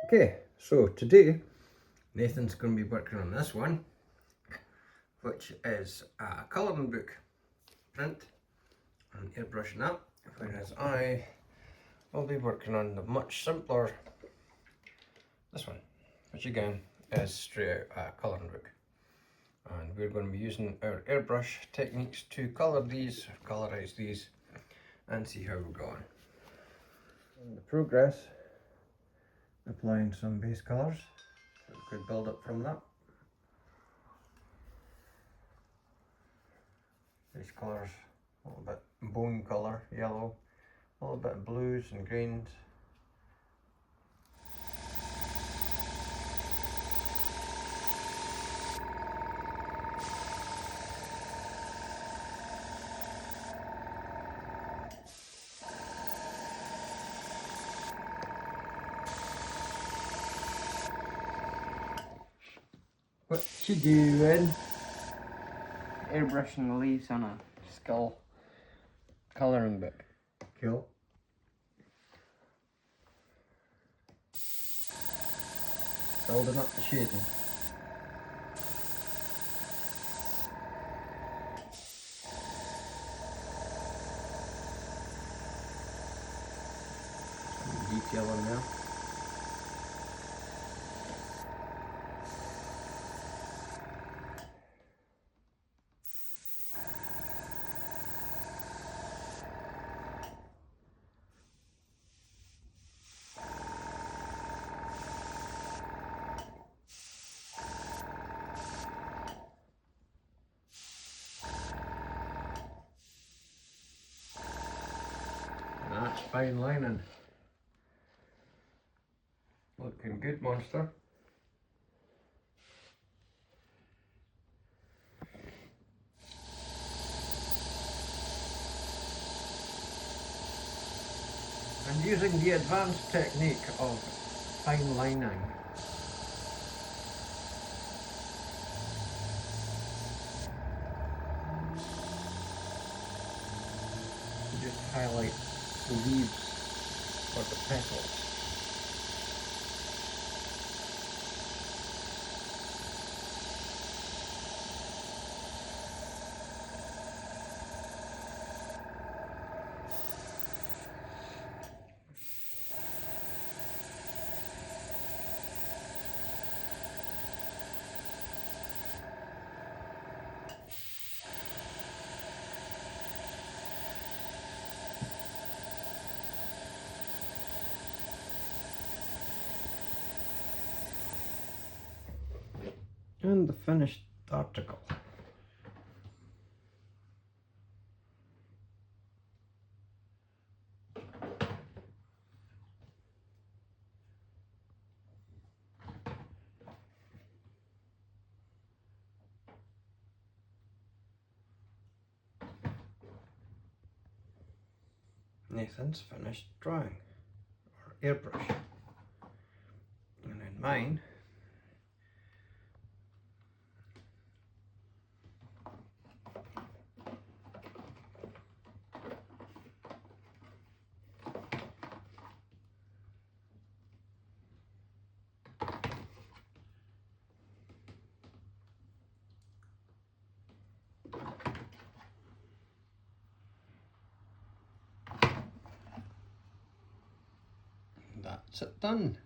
Okay, so today Nathan's going to be working on this one, which is a colouring book print and airbrushing that, whereas I will be working on the much simpler, this one, which again is straight out a colouring book. And we're going to be using our airbrush techniques to colour these, colourize these, and see how we're going. In the progress, applying some base colours, so we could build up from that. Base colours, a little bit bone colour, yellow, a little bit of blues and greens. What you doing? Airbrushing the leaves on a skull colouring book. Cool. Building up the shading. Some detail in there. That's fine lining. Looking good, monster. And using the advanced technique of fine lining. Just highlight the leaves or the petals. And the finished article. Nathan's finished drawing, or airbrush. And then mine, that's it done.